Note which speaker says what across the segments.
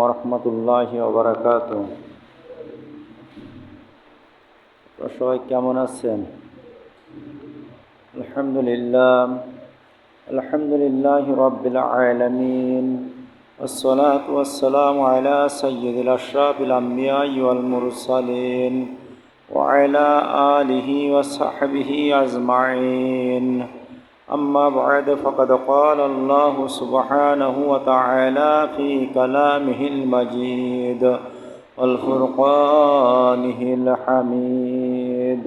Speaker 1: ওরহমতুল্লাহি ওয়াবারাকাতুহু। সবাই কেমন আছেন? আলহামদুলিল্লাহি রাব্বিল আলামিন। আসসালাতু ওয়াসসালামু আলা সাইয়্যিদিল আশরাফিল আমবিয়াই ওয়াল মুরসালিন ওয়া আলা আলিহি ওয়া সাহবিহি আজমাইন। أما بعد فقد قال الله سبحانه وتعالى في كلامه المجيد والفرقانه الحميد.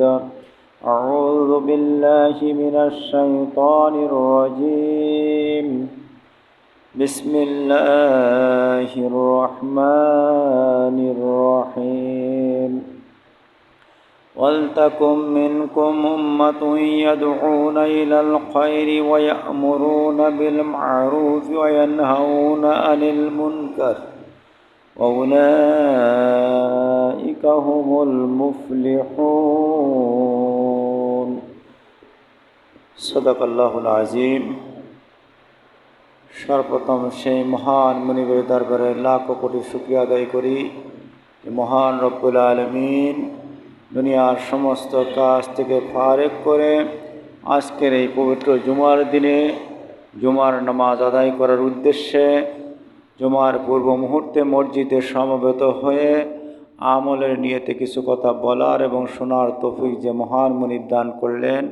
Speaker 1: أعوذ بالله من الشيطان الرجيم. بسم الله الرحمن الرحيم. ولتكن منكم أمة يدعون إلى الخير ويأمرون بالمعروف وينهون عن المنكر وأولئك هم المفلحون. صدق الله العظيم. সর্বপ্রথম সেই মহান মুনিবের দরবারে লাখ কোটি শুকরিয়া আদায় করি যে মহান রব্বুল আলামিন দুনিয়ার সমস্ত কাজ থেকে ফারেক করে আজকের এই পবিত্র জুমার দিনে জুমার নামাজ আদায় করার উদ্দেশ্যে জুমার পূর্ব মুহূর্তে মসজিদে সমবেত হয়ে আমলের নিয়তে কিছু কথা বলার এবং শোনার তৌফিক যে মহান মুনিব দান করলেন,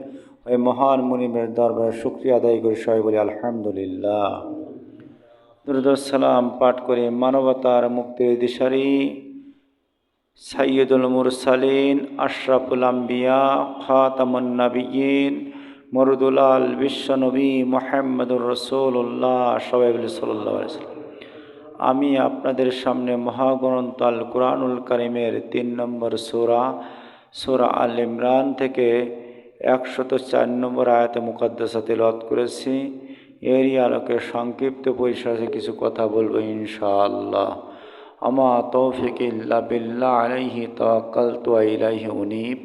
Speaker 1: ওই মহান মুনিবের দরবারে শুকরিয়া আদায় করি। সবাই বলি আলহামদুলিল্লাহ। দুরূদ ও সালাম পাঠ করে মানবতার মুক্তির দিশারি সাইয়্যিদুল মুরসালিন আশরাফুল আম্বিয়া খাতামুন নবিয়্যিন মরদুল আল বিশ্বনবী মুহাম্মদুর রাসূলুল্লাহ সবাই বলি সাল্লাল্লাহু আলাইহি ওয়াসাল্লাম। আমি আপনাদের সামনে মহাগ্রন্থ আল কুরআনুল কারীমের 3 নম্বর সূরা আল ইমরান থেকে 104 নম্বর আয়াতে মুকাদ্দাসা তিলাওয়াত করেছি। এরই আলোকে সংক্ষিপ্ত পরিসরে কিছু কথা বলবো ইনশাআল্লাহ। আমা তৌফিক ইল্লা বিল্লাহ আলাইহি তাওয়াক্কালতু ওয়া ইলাইহি উনীব।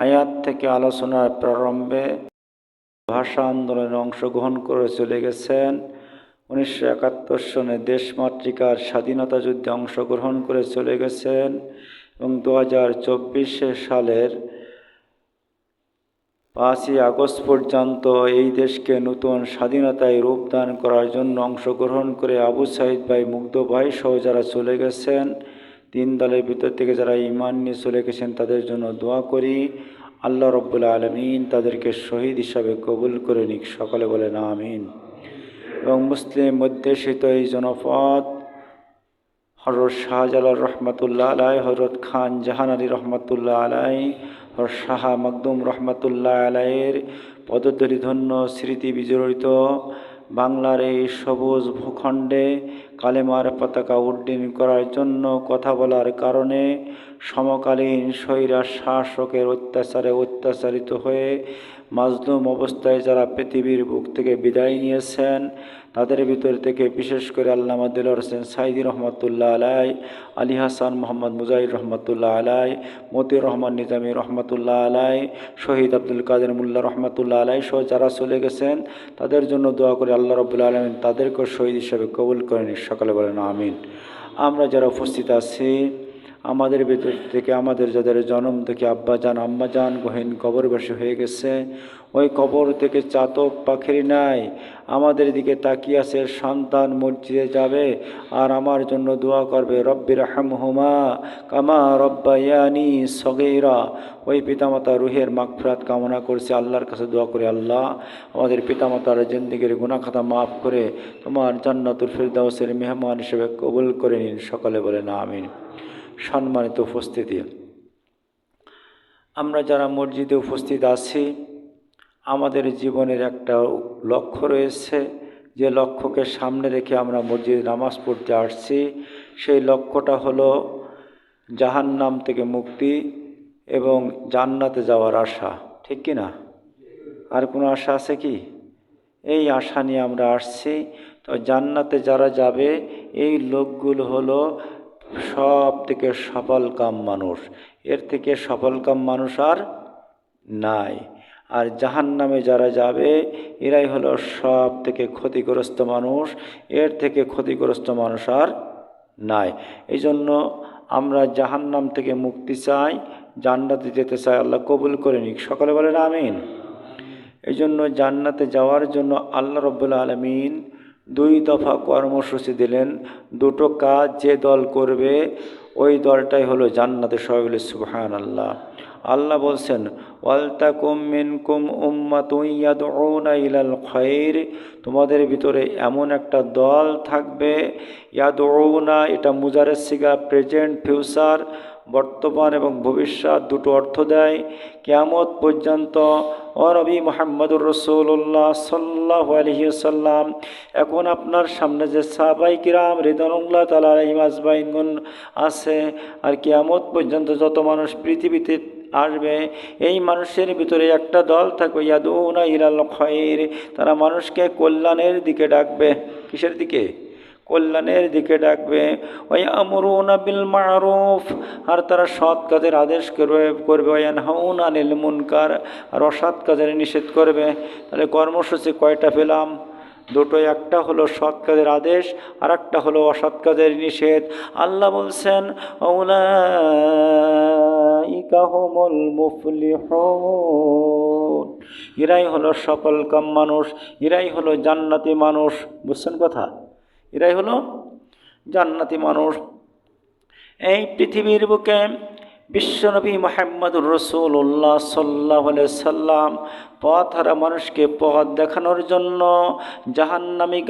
Speaker 1: আয়াত থেকে আলোচনার প্রারম্ভে ভাষা আন্দোলনে অংশগ্রহণ করে চলে গেছেন। 1971 সনে দেশমাতৃকার স্বাধীনতা যুদ্ধে অংশগ্রহণ করে চলে গেছেন এবং 2024 সালের 5ই আগস্ট পর্যন্ত এই দেশকে নতুন স্বাধীনতায় রূপদান করার জন্য অংশগ্রহণ করে আবু সাইদ ভাই, মুগ্ধ ভাই সহ যারা চলে গেছেন, 3 দলের ভিতর থেকে যারা ঈমান নিয়ে চলে গেছেন তাদের জন্য দোয়া করি। আল্লাহ রব্বুল আলামিন তাদেরকে শহীদ হিসাবে কবুল করে নিক। সকলে বলেন আমিন। এবং মুসলিম অধ্যুষিত এই জনপদ হযরত শাহজালাল রহমতুল্লাহ আলাই, হযরত খান জাহান আলী রহমতুল্লাহ আলাই, হযরত শাহ মখদুম রহমতুল্লাহ আলাইয়ের পদধূলিধন্য স্মৃতি বিজড়িত বাংলার এই সবুজ ভূখণ্ডে কালেমার পতাকা উড্ডীন করার জন্য কথা বলার কারণে সমকালীন স্বৈরাচার শাসকের অত্যাচারে অত্যাচারিত হয়ে মাজলুম অবস্থায় যারা পৃথিবীর বুক থেকে বিদায় নিয়েছেন, তাদের ভিতর থেকে বিশেষ করে আল্লামা দেলোয়ার হোসেন সাঈদী রহমতুল্লাহ আলাই, আলী হাসান মোহাম্মদ মুজাহির রহমতুল্লাহ আলাই, মতিউর রহমান নিজামী রহমতুল্লাহ আলাই, শহীদ আব্দুল কাদের মোল্লা রহমতুল্লাহ আলাই সহ যারা চলে গেছেন তাদের জন্য দোয়া করে আল্লাহ রাব্বুল আলামিন তাদেরকে শহীদ হিসেবে কবুল করেন। সকালে বলেন আমিন। আমরা যারা উপস্থিত আছি, আমাদের ভিতর থেকে আমাদের যাদের জন্ম থেকে আব্বাজান আম্মাজান গহীন কবরবাসী হয়ে গেছে, ওই কবর থেকে চাতক পাখির নাই আমাদের দিকে তাকিয়ে আছে, সন্তান মসজিদে যাবে আর আমার জন্য দোয়া করবে, রব্বির হামহুমা কামা রব্বায়ানি সগীরা। ওই পিতামাতা রুহের মাগফিরাত কামনা করছে, আল্লাহর কাছে দোয়া করে, আল্লাহ আমাদের পিতামাতার জিন্দেগির গুনাহ খাতা মাফ করে তোমার জান্নাতুল ফিরদাউসের মেহমান হিসেবে কবুল করে নিন। সকলে বলেন আমিন। সম্মানিত উপস্থিতি, আমরা যারা মসজিদে উপস্থিত আছি, আমাদের জীবনের একটা লক্ষ্য রয়েছে, যে লক্ষ্যকে সামনে রেখে আমরা মসজিদে নামাজ পড়তে আসছি। সেই লক্ষ্যটা হলো জাহান্নাম থেকে মুক্তি এবং জান্নাতে যাওয়ার আশা, ঠিক কি না? আর কোনো আশা আছে কি? এই আশা নিয়ে আমরা আসছি। তো জান্নাতে যারা যাবে এই লোকগুলো হলো সব থেকে সফলকাম মানুষ, এর থেকে সফলকাম মানুষ আর নাই। আর জাহান্নামে যারা যাবে এরাই হলো সব থেকে ক্ষতিগ্রস্ত মানুষ, এর থেকে ক্ষতিগ্রস্ত মানুষ আর নাই। এই জন্য আমরা জাহান্নাম থেকে মুক্তি চাই, জান্নাতে যেতে চাই। আল্লাহ কবুল করে নিক। সকলে বলেন আমিন। এই জন্য জান্নাতে যাওয়ার জন্য আল্লাহ রাব্বুল আলামিন 2 দফা কর্মসূচি দিলেন। দুটো কাজ যে দল করবে ওই দলটাই হলো জান্নাতে। সবাই বলে সুবহানাল্লাহ। আল্লাহ বলছেন ওয়ালতাকুম মিনকুম উম্মাতুন ইয়াদউনা ইলাল খায়র, তোমাদের ভিতরে এমন একটা দল থাকবে। ইয়াদউনা এটা মুজারের সিগা, প্রেজেন্ট ফিউচার, বর্তমান এবং ভবিষ্যৎ দুটো অর্থ দেয়। কিয়ামত পর্যন্ত ও নবী মুহাম্মদুর রাসূলুল্লাহ সাল্লাল্লাহু আলাইহি ওয়াসাল্লাম, এখন আপনার সামনে যে সাহাবায়ে কিরাম রিদওয়ানুল্লাহ তাআলা আলাইহিম আজমাইন আছে, আর কিয়ামত পর্যন্ত যত মানুষ পৃথিবীতে আসবে, এই মানুষের ভিতরে একটা দল থাকবে ইয়াদউনা ইলাল খায়র, তারা মানুষকে কল্যাণের দিকে ডাকবে। কিসের দিকে? কল্যাণের দিকে ডাকবে। ওয়ায়ামুরুনা বিল মারুফ, আর তারা সৎ কাজের আদেশ করবে। ওয়ায়ানহাউনা আনিল মুনকার, আর অসৎ কাজের নিষেধ করবে। তাহলে কর্মসূচি কয়টা পেলাম? দুটো, একটা হলো সৎ কাজের আদেশ, আর একটা হলো অসৎ কাজের নিষেধ। আল্লাহ বলছেন উলাইকা হুমুল মুফলিহুন, এরাই হলো সফলকাম মানুষ, এরাই হলো জান্নাতি মানুষ। বুঝছেন কথা? এরাই হলো জান্নাতি মানুষ। এই পৃথিবীর বুকে বিশ্বনবী মুহাম্মদুর রাসূলুল্লাহ সাল্লাল্লাহু আলাইহি সাল্লাম পথহারা মানুষকে পথ দেখানোর জন্য, জাহান্নামী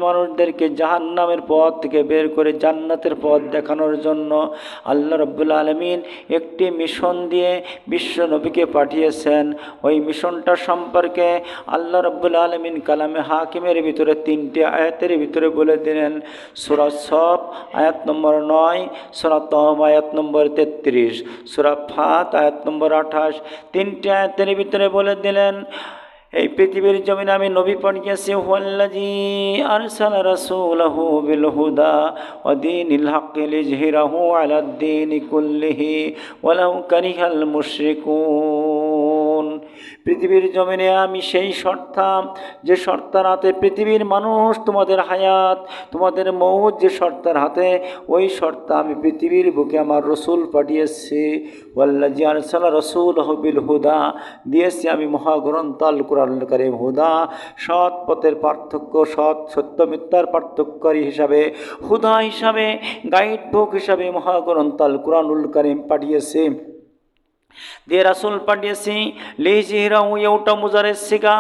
Speaker 1: মানুষদেরকে জাহান্নামের পথ থেকে বের করে জান্নাতের পথ দেখানোর জন্য আল্লাহ রাব্বুল আলামিন একটি মিশন দিয়ে বিশ্বনবীকে পাঠিয়েছেন। ওই মিশনটা সম্পর্কে আল্লাহ রাব্বুল আলামিন কালামে হাকিমের ভিতরে 3টি আয়াতের ভিতরে বলে দিলেন। সূরা সফ আয়াত নম্বর 9, সূরা তাওবা আয়াত নম্বর 33, সূরা ফাত আয়াত নম্বর 28, 3টি আয়াতের ভিতরে বলে দিলেন এই পৃথিবীর জমিনে আমি নবী পাঠিয়েছি। হুয়াল্লাযী আরসালা রাসূলাহু বিল হুদা ওয়া দীনিল হাক্কি লিযহিরাহু আলাদ দীনি কুল্লিহি ওয়ালাউ কারিহাল মুশরিকুন। পৃথিবীর জমিনে আমি সেই সত্তা, যে সত্তার হাতে পৃথিবীর মানুষ, তোমাদের হায়াত, তোমাদের মৌত যে সত্তার হাতে, ওই সত্তা আমি পৃথিবীর বুকে আমার রসুল পাঠিয়েছি। ওয়াল্লাযী আরসালা রাসূলাহু বিল হুদা, দিয়েছি আমি মহাগ্রন্থ আল কুরআনুল কারীম হুদা, সৎ পথের পার্থক্য, সত্য মিথ্যার পার্থক্যকারী হিসাবে, হুদা হিসাবে, গাইড বুক হিসাবে মহাগ্রন্থ আল কুরআনুল কারীম পাঠিয়েছি, দিয়ে রাসূল পাঠিয়েছি। লিযহিরাহু ওটা মুজারের সিগা,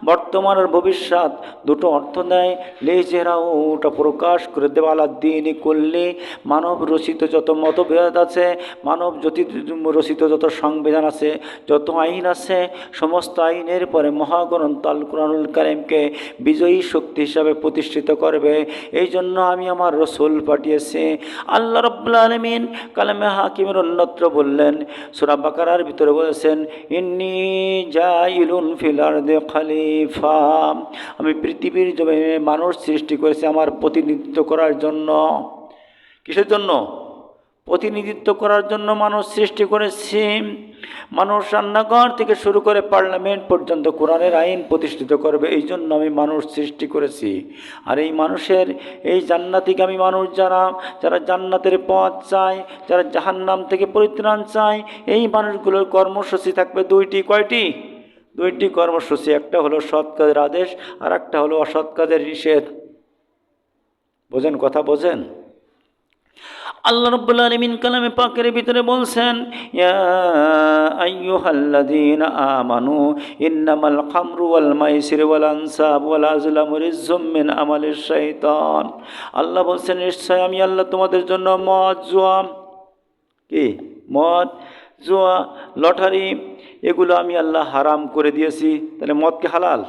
Speaker 1: বর্তমান আর ভবিষ্যৎ দুটো অর্থ দেয়। লিযহিরাহু ওটা প্রকাশ করে দেওয়া আলাদ দীনি কুল্লি, মানব রচিত যত মতভেদ আছে, মানব রচিত যত সংবিধান আছে, যত আইন আছে, সমস্ত আইনের পরে মহাগ্রন্থ আল কুরআনুল কারীমকে বিজয়ী শক্তি হিসাবে প্রতিষ্ঠিত করবে। এই জন্য আমি আমার রসুল পাঠিয়েছি। আল্লাহ রাব্বুল আলামিন কালামে হাকিমের অন্যত্র বললেন, সূরা বাকারার ভিতরে বলেছেন ইন্নী জাইলুন ফিল আরদি খলিফা, আমি পৃথিবীর জমিনে মানুষ সৃষ্টি করেছি আমার প্রতিনিধিত্ব করার জন্য। কিসের জন্য? প্রতিনিধিত্ব করার জন্য মানুষ সৃষ্টি করেছি। মানুষ রান্নাঘর থেকে শুরু করে পার্লামেন্ট পর্যন্ত কোরআনের আইন প্রতিষ্ঠিত করবে, এই জন্য আমি মানুষ সৃষ্টি করেছি। আর এই মানুষের, এই জান্নাতিগামী মানুষ যারা যারা জান্নাতের পথ চায়, যারা জাহান্নাম থেকে পরিত্রাণ চায়, এই মানুষগুলোর কর্মসূচি থাকবে দুইটি। কয়টি? দুইটি কর্মসূচি। একটা হলো সৎ কাজের আদেশ, আর একটা হলো অসৎ কাজের নিষেধ। বোঝেন কথা? বোঝেন? আল্লাহ রাব্বুল আলামিন কালামে পাকের ভিতরে বলছেন ইয়া আইয়ুহাল্লাযীনা আমানু ইন্নামাল খামরু ওয়াল মাইসিরু ওয়াল আনসাবু ওয়াল আজলামু রিজজুম মিন আমালিশ শাইতান। আল্লাহ বলছেন নিশ্চয় আমি আল্লাহ তোমাদের জন্য মদ, জুয়া, কি মদ, জুয়া, লটারি, এগুলো আমি আল্লাহ হারাম করে দিয়েছি। তাহলে মদ কি হালাল?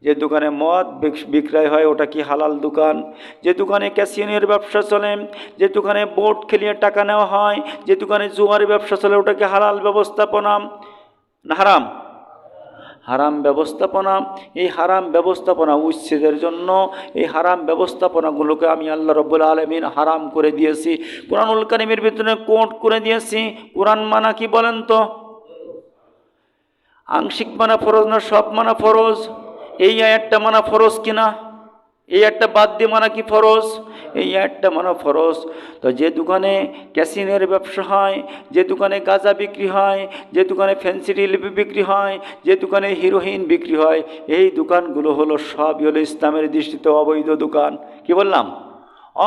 Speaker 1: যে দোকানে মদ বিক্রয় হয় ওটা কি হালাল দোকান? যে দোকানে ক্যাসিনোর ব্যবসা চলে, যে দোকানে বোর্ড খেলিয়ে টাকা নেওয়া হয়, যে দোকানে জুয়ার ব্যবসা চলে, ওটা কি হালাল ব্যবস্থাপনা না হারাম? হারাম ব্যবস্থাপনা। এই হারাম ব্যবস্থাপনা উচ্ছেদের জন্য এই হারাম ব্যবস্থাপনাগুলোকে আমি আল্লাহ রাব্বুল আলামিন হারাম করে দিয়েছি। কুরআনুল কারীমের ভিতরে কোট করে দিয়েছি। কোরআন মানা কি বলেন তো? আংশিক মানা ফরজ না সব মানা ফরজ? এই আয়াতটা মানা ফরজ কিনা? এই একটা বাদ দিয়ে মানা কি ফরজ? এই একটা মানা ফরজ। তো যে দোকানে ক্যাসিনের ব্যবসা হয়, যে দোকানে গাঁজা বিক্রি হয়, যে দোকানে ফেন্সিডিল বিক্রি হয়, যে দোকানে হিরোইন বিক্রি হয়, এই দোকানগুলো হলো সবই হলো ইসলামের দৃষ্টিতে অবৈধ দোকান। কি বললাম?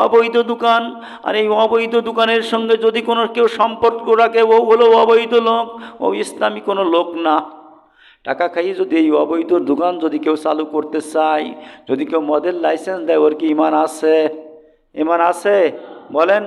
Speaker 1: অবৈধ দোকান। আর এই অবৈধ দোকানের সঙ্গে যদি কোনো কেউ সম্পর্ক রাখে, ও হলো অবৈধ লোক, ও ইসলামী কোনো লোক না। টাকা খাইয়ে যদি এই অবৈধ দোকান যদি কেউ চালু করতে চায়, যদি কেউ মদের লাইসেন্স দেয়, ওর কি ইমান আছে? ইমান আছে? বলেন।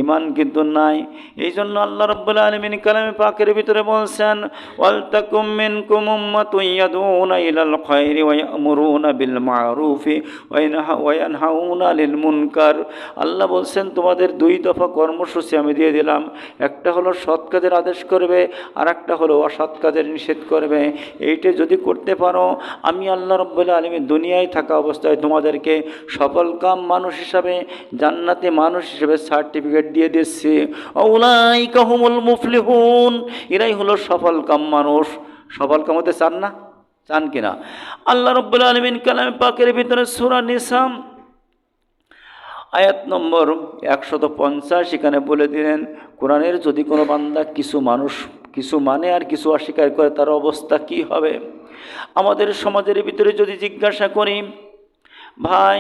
Speaker 1: ইমান কিন্তু নাই। এই জন্য আল্লাহ রাব্বুল আলামিন কালামে পাকের ভিতরে বলছেন, ওয়ালতাকুম মিনকুম উম্মাতুন ইয়াদউনা ইলাল খায়রি ওয়া ইয়ামুরুনা বিল মারুফি ওয়া ইয়ানহাউনা আনিল মুনকার। আল্লাহ বলছেন তোমাদের দুই দফা কর্মসূচি আমি দিয়ে দিলাম। একটা হলো সৎ কাজের আদেশ করবে, আর একটা হলো অসৎ কাজের নিষেধ করবে। এইটা যদি করতে পারো, আমি আল্লাহ রাব্বুল আলামিন দুনিয়ায় থাকা অবস্থায় তোমাদেরকে সফল কাম মানুষ হিসাবে, জান্নাতে মানুষ হিসেবে সার্টিফিকেট দিয়ে দিচ্ছে। উলাইকা হুমুল মুফলিহুন, এরাই হলো সফল কাম মানুষ। সফল কাম হতে চান না? চান কিনা? আল্লাহ রাব্বুল আলামিন কালামে পাকের ভিতরে সূরা নিসা আয়াত নম্বর 150 এখানে বলে দিলেন, কোরআনের যদি কোনো বান্দা কিছু মানুষ কিছু মানে আর কিছু অস্বীকার করে, তার অবস্থা কি হবে? আমাদের সমাজের ভিতরে যদি জিজ্ঞাসা করি, ভাই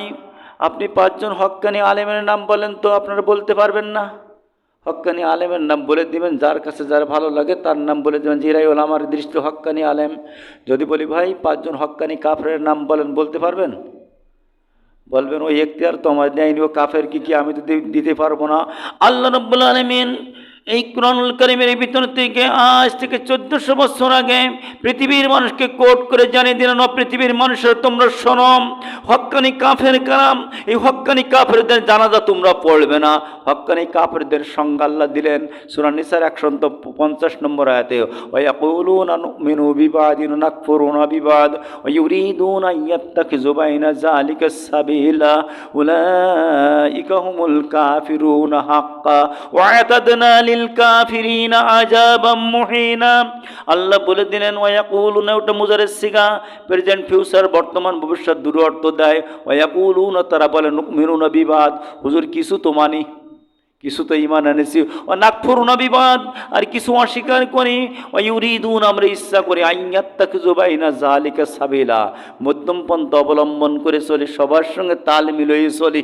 Speaker 1: আপনি 5 জন হক্কানি আলেমের নাম বলেন তো, আপনারা বলতে পারবেন না? হক্কানি আলেমের নাম বলে দিবেন, যার কাছে যার ভালো লাগে তার নাম বলে দেবেন, যে এরাই হলো আমার দৃষ্টি হক্কানি আলেম। যদি বলি ভাই 5 জন হক্কানি কাফেরের নাম বলেন, বলতে পারবেন? বলবেন ওই এখতিয়ার তো আমার দেয়নি, ও কাফের কি আমি তো দিতে পারবো না। আল্লাহ রাব্বুল আলামিন এই কুরআনুল কারীমের ভিতর থেকে আজ থেকে 1400 বছর আগে পৃথিবীর মানুষকে কোট করে জানিয়ে দিলেন, পৃথিবীর মানুষের তোমরা শোনো, হক্কানি কাফের কালাম, এই হক্কানি কাফেরদের জানাজা তোমরা পড়বে না। হক্কানি কাফেরদের সংজ্ঞা আল্লাহ দিলেন সূরা নিসার 150 নম্বর আয়াতে, ওয়া ইয়াকুলুনা নুমিনু বিবাদিন নাকফুরুনা বিবাদ ওয়া ইউরিদুনা ইয়াত্তাখিযু বাইনা যালিকা সাবিলা উলাইকা হুমুল কাফিরুনা হাক্কা ওয়া আতাদনা কাফিরিনা আযাবাম মুহিনা। আল্লাহ বলে দিলেন ওয়া ইয়াকুলুনা, ওটা মুজারের সিগা, প্রেজেন্ট ফিউচার, বর্তমান ভবিষ্যৎ দুটো অর্থ দেয়। ওয়া ইয়াকুলুনা, তারা বলে নুমিনুনা বিবাদ, হুজুর কিছু তো মানি, কিছু তো ঈমান এনেছি। ওয়া নাকফুরুনা বিবাদ, আর কিছু অস্বীকার করি। ওয়া ইউরিদুন, আমরা ইচ্ছা করি, আইয়াত্তাখিযু বাইনা যালিকা সাবিলা, মধ্যম পন্থা অবলম্বন করে চলি, সবার সঙ্গে তাল মিলিয়ে চলি।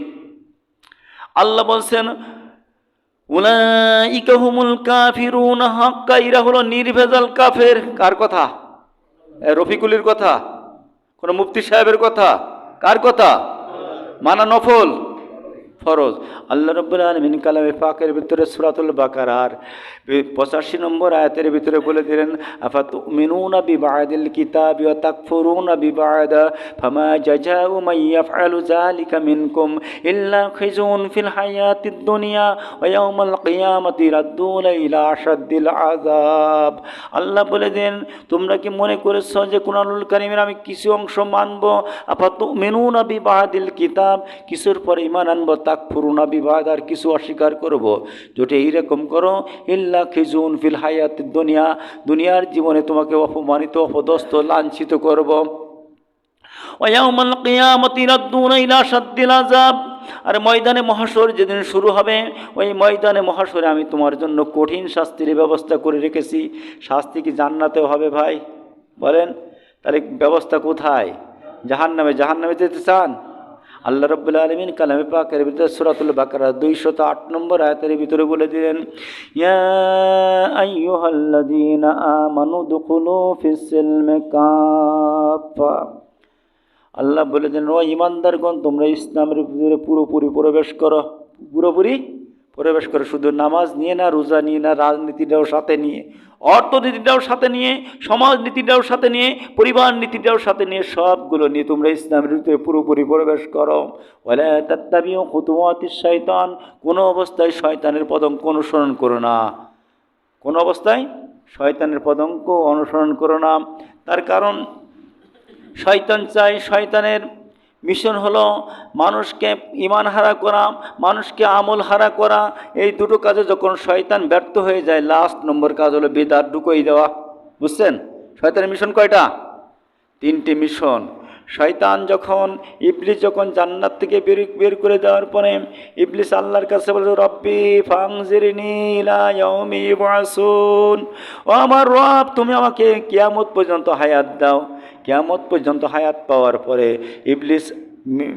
Speaker 1: আল্লাহ বলছেন উলাইকা হুমুল কাফিরুনা হাক্কা, এরা হলো নির্ভেজাল কাফের। কার কথা? রফিকুলের কথা? কোন মুফতি সাহেবের কথা? কার কথা? মানা নফল, ফরজ। আল্লাহ রাব্বুল আলামিন কালামে পাকের ভিতরে সূরাতুল বাকারার 85 নম্বর আয়াতের ভিতরে বলে দিলেন, আফাতুমিনুনা বিবাদিল কিতাবি ওয়া তাকফুরুনা বিবাদ ফামা জাযাউ মান ইয়াফআলু যালিকা মিনকুম ইল্লা খিজুন ফিল হায়াতিদ দুনিয়া ওয়া ইয়াউমাল কিয়ামাতি রাদ্দুনা ইলা আশাদ্দিল আযাব। আল্লাহ বলে দেন, তোমরা কি মনে করেছো যে কুরআনুল কারীমের আমি কিছু অংশ মানব? আফাতুমিনুনা বিবাদিল কিতাব, কিছুর পর ঈমান আনব, তাকফুরুনা বিবাদ, আর কিছু অস্বীকার করব। যদি এইরকম করো, ইল্লা খিজুন ফিল হায়াতিদ দুনিয়া, দুনিয়ার জীবনে তোমাকে অপমানিত, অপদস্থ, লাঞ্ছিত করব। ওয়া ইয়াউমাল কিয়ামাতি রাদ্দুনা ইলা আশাদ্দিল আযাব, আর ময়দানে মহাশর যেদিন শুরু হবে, ওই ময়দানে মহাশরে আমি তোমার জন্য কঠিন শাস্তির ব্যবস্থা করে রেখেছি। শাস্তি কি জান্নাতেও হবে ভাই? বলেন। তাহলে ব্যবস্থা কোথায়? জাহান্নামে। জাহান্নামে যেতে চান? আল্লাহ রাব্বুল আলামিন কালামে পাকের ভিতরে সূরাতুল বাকারা 208 নম্বর আয়াতের ভিতরে বলে দিলেন, ইয়া আইয়ুহাল্লাযীনা আমানু দুখুলু ফিস সিলমি কাফা। আল্লাহ বলে দেন, ও ঈমানদারগণ, তোমরা ইসলামের ভিতরে পুরোপুরি প্রবেশ করো। পুরোপুরি প্রবেশ করো, শুধু নামাজ নিয়ে না, রোজা নিয়ে না, রাজনীতিটাও সাথে নিয়ে, অর্থনীতিটাও সাথে নিয়ে, সমাজনীতিটাও সাথে নিয়ে, পরিবার নীতিটাও সাথে নিয়ে, সবগুলো নিয়ে তোমরা ইসলামের ভিতরে পুরোপুরি প্রবেশ করো। ওয়ালা তাত্তাবিউ খুতুওয়াতিশ শাইতান, কোনো অবস্থায় শয়তানের পদঙ্ক অনুসরণ করো না। কোনো অবস্থায় শয়তানের পদঙ্ক অনুসরণ করো না। তার কারণ শয়তান চাই, শয়তানের মিশন হলো মানুষকে ঈমান হারা করা, মানুষকে আমল হারা করা। এই দুটো কাজে যখন শয়তান ব্যর্থ হয়ে যায়, লাস্ট নম্বর কাজ হলো বিদআত ঢুকিয়ে দেওয়া। বুঝছেন? শয়তানের মিশন কয়টা? 3টে মিশন। শয়তান যখন ইবলিস যখন জান্নাত থেকে বের করে দেওয়ার পরে ইবলিস আল্লাহর কাছে বলে, রব্বি ফাংজিরনি ইলা ইয়াউমি ইউবআসুন, ও আমার রব তুমি আমাকে কিয়ামত পর্যন্ত হায়াত দাও। কিয়ামত পর্যন্ত হায়াত পাওয়ার পরে ইবলিস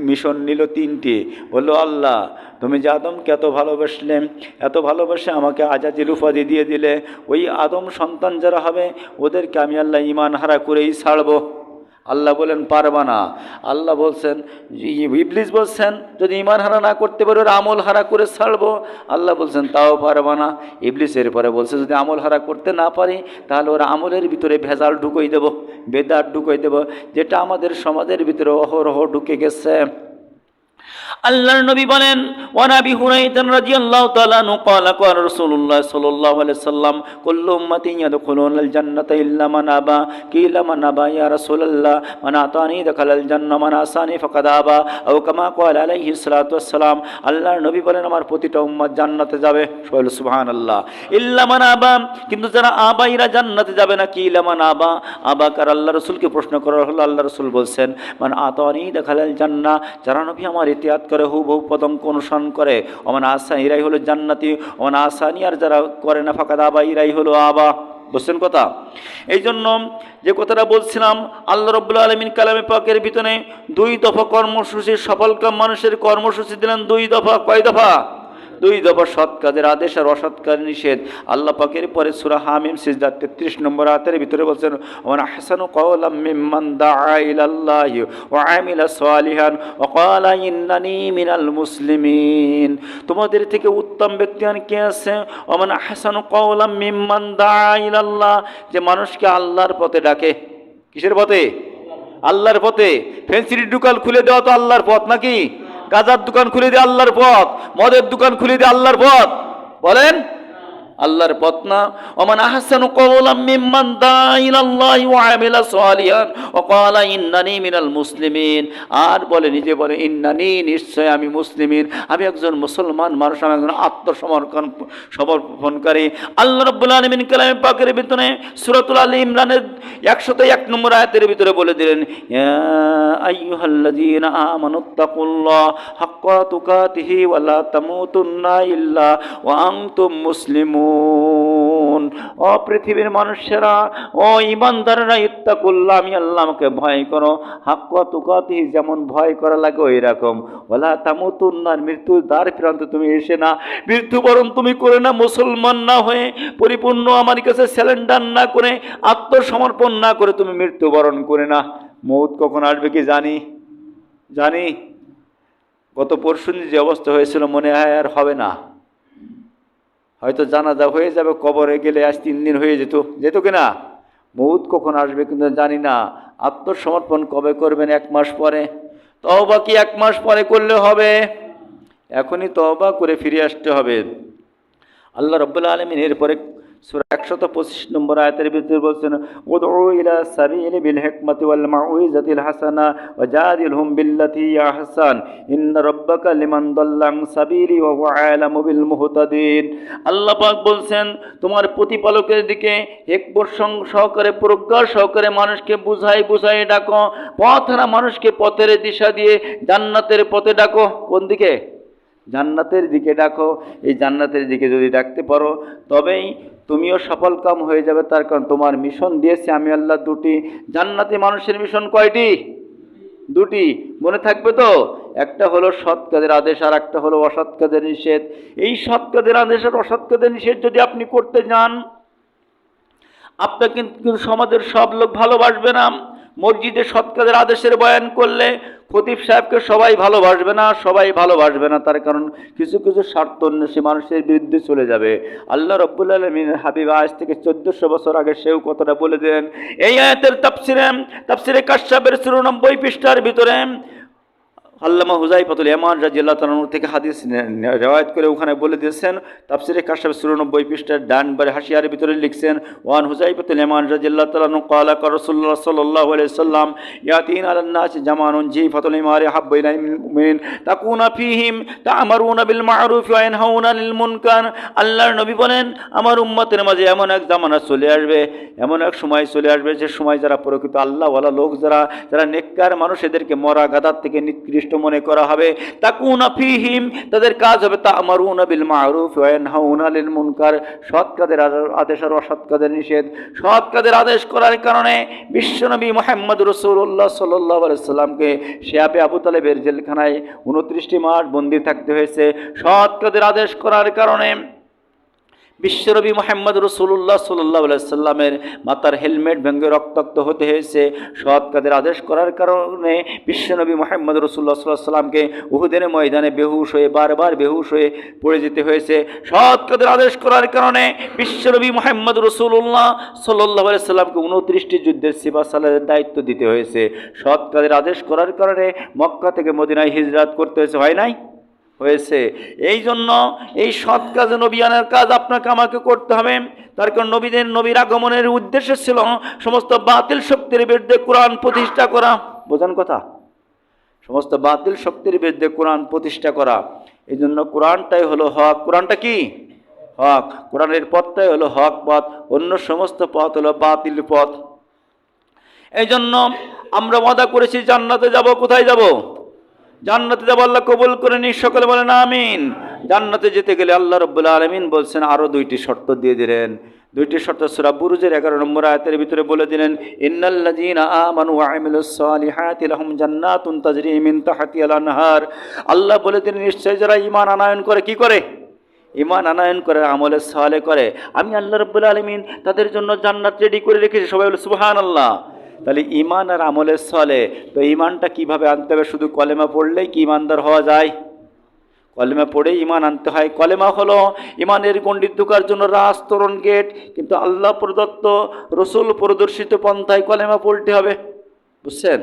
Speaker 1: মিশন নিল তিনটি। বললো, আল্লাহ তুমি যে আদমকে এত ভালোবাসলে, এত ভালোবাসে আমাকে আজাজিল উপাধি দিয়ে দিলে, ওই আদম সন্তান যারা হবে ওদেরকে আমি আল্লাহ ঈমান হারা করেই ছাড়বো। আল্লাহ বলেন পারবা না। আল্লাহ বলছেন, ইবলিস বলছেন যদি ঈমান হারা না করতে পারো ওরা আমল হারা করে ছাড়বো। আল্লাহ বলছেন তাও পারবা না। ইবলিসের পরে বলছে যদি আমল হারা করতে না পারি তাহলে ওরা আমলের ভিতরে ভেজাল ঢুকই দেব, বেদাত ঢুকই দেব, যেটা আমাদের সমাজের ভিতরে অহরহ ঢুকে গেছে। আল্লাহর নবী বলেন, ওয়া আবি হুরায়রা রাদিয়াল্লাহু তাআলা আনহু ক্বালা ক্বালা রাসূলুল্লাহ সাল্লাল্লাহু আলাইহি সাল্লাম কুল্লু উম্মতি ইয়াদখুলুনাল জান্নাতা ইল্লা মান আবা, কিলা মান আবা ইয়া রাসূলুল্লাহ, মান আতানি দাখালাল জান্নাহ মান আসানি ফাকাদ আবা, আও কামা ক্বালা আলাইহিস সালাতু ওয়াস সালাম। আল্লাহর নবী বলেন আমার প্রতিটা উম্মত জান্নাতে যাবে, বল সুবহানাল্লাহ। ইল্লা মান আবা, কিন্তু যারা আবাইরা জান্নাতে যাবে না। কিলা মান আবা, আবা কার? আল্লাহ রাসূলকে প্রশ্ন করা হলো। আল্লাহ রাসূল বলছেন মান আতানি দাখালাল জান্নাহ, যারা নবী আমার ইতিহাদ করে হুবহু পদঙ্ক অনুসরণ করে, ওমান আসা ইরাই হলো জান্নাতি, ওমান আসানি আর যারা করে না ফাকাদ আবা ইরাই হলো আবা। বুঝছেন কথা? এই জন্য যে কথাটা বলছিলাম, আল্লাহ রাব্বুল আলামিন কালামে পাকের ভিতরে 2 দফা কর্মসূচি, সফলকাম মানুষের কর্মসূচি দিলেন 2 দফা। কয় দফা? 2 দফা সৎ কাজের আদেশ আর অসৎ কাজের নিষেধ। আল্লাহ পাকের পরে সূরা হামিম সিজদা 33 নম্বর আয়াতের ভিতরে বলছেন, ওয়া আহসানু কওলাম মিম্মান দাআ ইলাল্লাহি ওয়া আমিলা সালিহান ওয়া ক্বালা ইন্নানি মিনাল মুসলিমিন। তোমাদের থেকে উত্তম ব্যক্তি আর কে আছে? ওয়া আহসানু কওলাম মিম্মান দাআ ইলাল্লাহ, যে মানুষকে আল্লাহর পথে ডাকে। কিসের পথে? আল্লাহর পথে। ফেন্সির দোকান খুলে দেওয়া তো আল্লাহর পথ নাকি? গাজার দোকান খুলে দিয়ে আল্লাহর পথ, মদের দোকান খুলে দিয়ে আল্লাহর পথ? বলেন আল্লাহর পথ না। ওমান আহসানু কওলাম মিম্মান দাআ ইলাল্লাহি ওয়া আমিলা সালিহান ওয়া ক্বালা ইন্নানি মিনাল মুসলিমিন। আর বলে, নিজে বলে ইন্নানি, নিশ্চয় আমি মুসলিমিন, আমি একজন মুসলমান মানুষ, আমি একজন আত্মসমর্পণকারী। আল্লাহ রাব্বুল আলামিন কালামে পাকের ভিতরে সূরাতুল আলী ইমরানের 101 নম্বর আয়াতের ভিতরে বলে দিলেন, ইয়া আইয়ুহাল্লাযীনা আমানুত্তাকুল্লাহ হাক্কা তুকাতিহি ওয়া লা তামুতুন্না ইল্লা ওয়া আনতুম মুসলিমুন। ও পৃথিবীর মানুষেরা, ও ঈমানদাররা, ইত্তাকুল্লাহ, আমি আল্লাহকে ভয় করো, হাক্কা তুকাতিহি, যেমন ভয় করা লাগে ওই রকম, ওয়ালা তামুতুন্না, মৃত্যুর দ্বার প্রান্তে তুমি এসে না, মৃত্যুবরণ তুমি করে না, মুসলমান না হয়ে, পরিপূর্ণ আমার কাছে স্যালেন্ডার না করে, আত্মসমর্পণ না করে তুমি মৃত্যুবরণ করে না। মৌত কখন আসবে কি জানি। গত পরশুদিন যে অবস্থা হয়েছিল মনে হয় আর হবে না, হয়তো জানাজা হয়ে যাবে, কবরে গেলে আজ 3 দিন হয়ে যেত কিনা। মৌত কখন আসবে কিন্তু জানি না। আত্মসমর্পণ কবে করবেন? 1 মাস পরে। তওবা কি 1 মাস পরে করলে হবে? এখনই তওবা করে ফিরে আসতে হবে। আল্লাহ রাব্বুল আলামিন এরপরে সূরা 125 নম্বর আয়াতের ভিতরে বলছেন, উদউ ইলা সাবিলি বিল হিকমাতি ওয়াল মাউইজাতিল হাসানা ওয়া জাদিলহুম বিল্লাতি হিয়া আহসান ইন্না রাব্বাকা লিমান দাল্লা আন সাবিলি ওয়া হুয়া আলামু বিল মুহতাদিন। আল্লাহ পাক বলছেন, তোমার প্রতিপালকের দিকে হিকমত সহকারে, প্রজ্ঞা সহকারে মানুষকে বুঝাই ডাকো, পথহারা মানুষকে পথের দিশা দিয়ে জান্নাতের পথে ডাকো। কোন দিকে? জান্নাতের দিকে ডাকো। এই জান্নাতের দিকে যদি ডাকতে পারো তবেই তুমিও সফল কাম হয়ে যাবে। তার কারণ তোমার মিশন দিয়েছে আমি আল্লাহ 2টি। জান্নাতি মানুষের মিশন কয়টি? 2টি। মনে থাকবে তো? একটা হলো সৎ কাজের আদেশ আর একটা হলো অসৎ কাজের নিষেধ। এই সৎ কাজের আদেশ আর অসৎ কাজের নিষেধ যদি আপনি করতে যান, আপনাকে কিন্তু সমাজের সব লোক ভালোবাসবে না। মসজিদে সৎ কাজের আদেশের বয়ান করলে খতিব সাহেবকে সবাই ভালোবাসবে না। তার কারণ কিছু স্বার্থন্বেষী মানুষের বিরুদ্ধে চলে যাবে। আল্লাহ রাব্বুল আলামিনের হাবিব আজ থেকে 1400 বছর আগে সেও কথাটা বলে দেন। এই আয়াতের তাফসিরে কাশফের 94 পৃষ্ঠার ভিতরে আল্লামা হুযায়ফাতুল ইয়ামান রাদিয়াল্লাহু তাআলা আনহু থেকে হাদিস রিওয়ায়াত করে ওখানে বলে দিয়েছেন, তাফসীরে কাশফ 94 পৃষ্ঠার ডান বারে হাশিয়ার ভিতরে লিখছেন, ওয়ান হুযায়ফাতুল ইয়ামান রাদিয়াল্লাহু তাআলা আনহু ক্বালা রাসূলুল্লাহ সাল্লাল্লাহু আলাইহি সাল্লাম ইয়াতিন আলান নাস জামানুন জিফাতুল ইমারি হাব্বু ইলাইহিল মুমিনিন তাকুনা ফীহিম তা'মারুনা বিল মা'রুফ ওয়া ইয়ানহাউনা আনিল মুনকার। আল্লাহর নবী বলেন, আমার উম্মতের মাঝে এমন এক জামানা চলে আসবে, এমন এক সময় চলে আসবে যে সময় যারা প্রকৃত আল্লাহওয়ালা লোক, যারা নেককার মানুষ, এদেরকে মরা গাদার থেকে নিকৃষ্ট মনে করা হবে। তাকুনা ফীহিম, তাদের কাজ হবে তা'মারুনা বিল মা'রুফ ওয়া ইয়ানহাউনা আনিল মুনকার, সৎ কাজের আদেশ আর অসৎ কাজের নিষেধ। সৎ কাজের আদেশ করার কারণে বিশ্বনবী মুহাম্মদ রাসূলুল্লাহ সাল্লাল্লাহু আলাইহি সাল্লামকে শিয়াবে আবু তালেবের জেলখানায় 29টি মাস বন্দী থাকতে হয়েছে। সৎ কাজের আদেশ করার কারণে বিশ্বনবী মুহাম্মদ রাসূলুল্লাহ সাল্লাল্লাহু আলাইহি সাল্লামের মাথার হেলমেট ভেঙে রক্তাক্ত হতে হয়েছে। সৎ কাজের আদেশ করার কারণে বিশ্বনবী মুহাম্মদ রাসূলুল্লাহ সাল্লাল্লাহু আলাইহি সাল্লামকে উহুদের ময়দানে বেহুশ হয়ে বারবার বেহুশ হয়ে পড়ে যেতে হয়েছে। সৎ কাজের আদেশ করার কারণে বিশ্বনবী মুহাম্মদ রাসূলুল্লাহ সাল্লাল্লাহু আলাইহি সাল্লামকে 29টি যুদ্ধের সিপাহসালারের দায়িত্ব দিতে হয়েছে। সৎ কাজের আদেশ করার কারণে মক্কা থেকে মদিনায় হিজরত করতে হয়েছে, হয় নাই? হয়েছে। এই জন্য এই সৎ কাজ নবিয়ানের কাজ আপনাকে আমাকে করতে হবে। তার কারণ নবীর আগমনের উদ্দেশ্য ছিল সমস্ত বাতিল শক্তির বিরুদ্ধে কোরআন প্রতিষ্ঠা করা। বোঝেন কথা? সমস্ত বাতিল শক্তির বিরুদ্ধে কোরআন প্রতিষ্ঠা করা। এই জন্য কোরআনটাই হলো হক। কোরআনটা কি? হক। কোরআনের পথটাই হলো হক পথ, অন্য সমস্ত পথ হলো বাতিল পথ। এই জন্য আমরা ওয়াদা করেছি জান্নাতে যাব। কোথায় যাব? জান্নাতে যাব। আল্লাহ কবুল করে নিন, সকলে বলেন আমিন। জান্নাতে যেতে গেলে আল্লাহ রাব্বুল আলামিন বলছেন আরো 2টি শর্ত দিয়ে দিলেন। 2টি শর্ত সূরা বুরুজের 11 নম্বর আয়াতের ভিতরে বলে দিলেন, ইন্নাল্লাযীনা আমানু ওয়া আমিলুস সালিহাতি লাহুম জান্নাতুন তাজরি মিন তাহতিহাল আনহার। আল্লাহ বলে দিলেন, নিশ্চয় যারা ঈমান আনয়ন করে, কি করে? ঈমান আনয়ন করে, আমলে সালেহ করে, আমি আল্লাহ রাব্বুল আলামিন তাদের জন্য জান্নাত রেডি করে রেখেছি। সবাই বলে সুবহানাল্লাহ। তাহলে ঈমান আর আমলের সালেহ, তো ঈমানটা কিভাবে আনতে হবে? শুধু কলেমা পড়লেই কি ঈমানদার হওয়া যায়? কলেমা পড়েই ঈমান আনতে হয়। কলেমা হলো ঈমানের গণ্ডি ঢোকার জন্য রাস্তরণ গেট, কিন্তু আল্লাহ প্রদত্ত রসুল প্রদর্শিত পন্থায় কলেমা পড়তে হবে। বুঝছেন?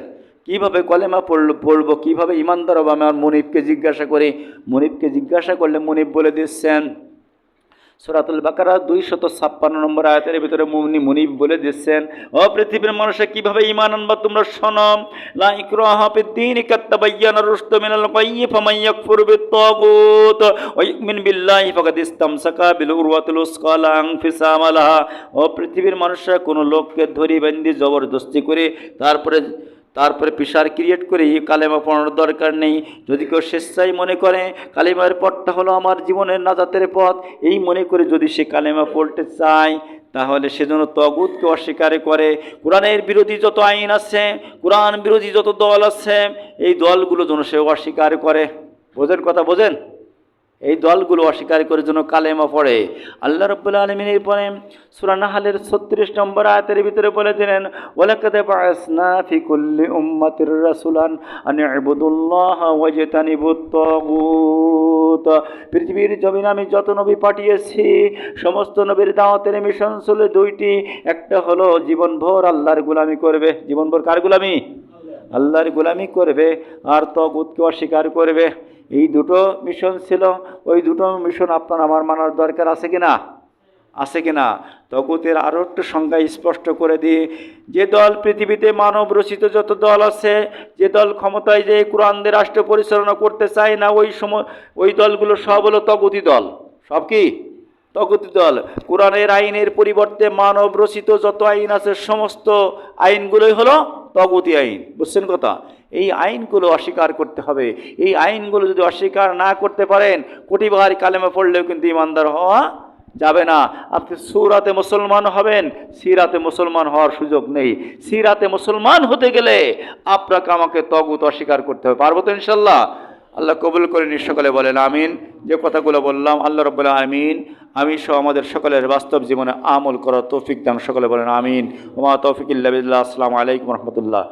Speaker 1: কীভাবে কলেমা পড়বো, কীভাবে ঈমানদার হবে? আমি আমার মুনিবকে জিজ্ঞাসা করি। মুনিবকে জিজ্ঞাসা করলে মুনিব বলে দিচ্ছেন, সূরাতুল বাকারা 256 নম্বর আয়াতের ভিতরে মুনিব বলে দিচ্ছেন, ও পৃথিবীর মানুষে কিভাবে ঈমান আনবা তোমরা শোনো। লা ইকরাহা ফিদ-দীন কাদ তাবায়্যানা রুশদু মিনাল গায়য়্যি ফামান ইয়াকফুর বিত-তাগুত ওয়া ইউমিন বিল্লাহি ফাকাদ ইসতামসাকা বিল উরওয়াতিল উসকা লা ইনফিসামা লাহা। ও পৃথিবীর মানুষরা কোনো লোককে ধরি বান্ধি জবরদস্তি করে তারপরে প্রেশার ক্রিয়েট করে এই কালেমা পড়ানোর দরকার নেই। যদি কেউ স্বেচ্ছায় মনে করে কালেমার পথটা হলো আমার জীবনের নাজাতের পথ, এই মনে করে যদি সে কালেমা পড়তে চায়, তাহলে সেজন্য তাগুতকে অস্বীকার করে। কোরআনের বিরোধী যত আইন আছে, কোরআন বিরোধী যত দল আছে, এই দলগুলো যেন সে অস্বীকার করে। বোঝেন কথা? বোঝেন? এই দলগুলো অস্বীকার করে জন্য কালেমা পড়ে। আল্লাহ রাব্বুল আলামিন এরপরে সূরা নাহলের 36 নম্বর আয়াতের ভিতরে বলে দিলেন, ওয়ালাকাদ বাআসনা ফি কুল্লি উম্মাতির রাসূলান আন ইবুদুল্লাহা ওয়াজতানিবুত তাগুত। পৃথিবীর জমিনে আমি যত নবী পাঠিয়েছি, সমস্ত নবীর দাওয়াতের মিশন ছিল 2টি। একটা হলো জীবনভর আল্লাহর গোলামি করবে। জীবনভর কার গোলামি? আল্লাহর গোলামি করবে, আর তাগুতকে অস্বীকার করবে। এই 2টো মিশন ছিল। ওই 2টো মিশন আপনার আমার মানার দরকার আছে কিনা? আছে কিনা? তাগুতের আরও একটু সংজ্ঞা স্পষ্ট করে দিই। যে দল পৃথিবীতে মানব রচিত যত দল আছে, যে দল ক্ষমতায় যে কোরআন দিয়ে রাষ্ট্র পরিচালনা করতে চায় না, ওই দলগুলো সব হলো তাগুতি দল। সব কি? তাগুতি দল। কোরআনের আইনের পরিবর্তে মানব রচিত যত আইন আছে, সমস্ত আইনগুলোই হলো তাগুতি আইন। বুঝছেন কথা? এই আইনগুলো অস্বীকার করতে হবে। এই আইনগুলো যদি অস্বীকার না করতে পারেন, কোটিবার কালেমা পড়লেও কিন্তু ঈমানদার হওয়া যাবে না। আপনি সূরাতে মুসলমান হবেন, সিরাতে মুসলমান হওয়ার সুযোগ নেই। সিরাতে মুসলমান হতে গেলে আপনাকে আমাকে তাগুত অস্বীকার করতে হবে। পারবো তো ইনশাল্লাহ? আল্লাহ কবুল করে নিন, সকলে বলেন আমিন। যে কথাগুলো বললাম আল্লাহ রাব্বুল আলামিন আমি সহ আমাদের সকলের বাস্তব জীবনে আমল করার তৌফিক দান। সকলে বলেন আমিন। ওয়া মা তৌফিক ইল্লা বিল্লাহ। আসসালামু আলাইকুম ওয়া রাহমাতুল্লাহ।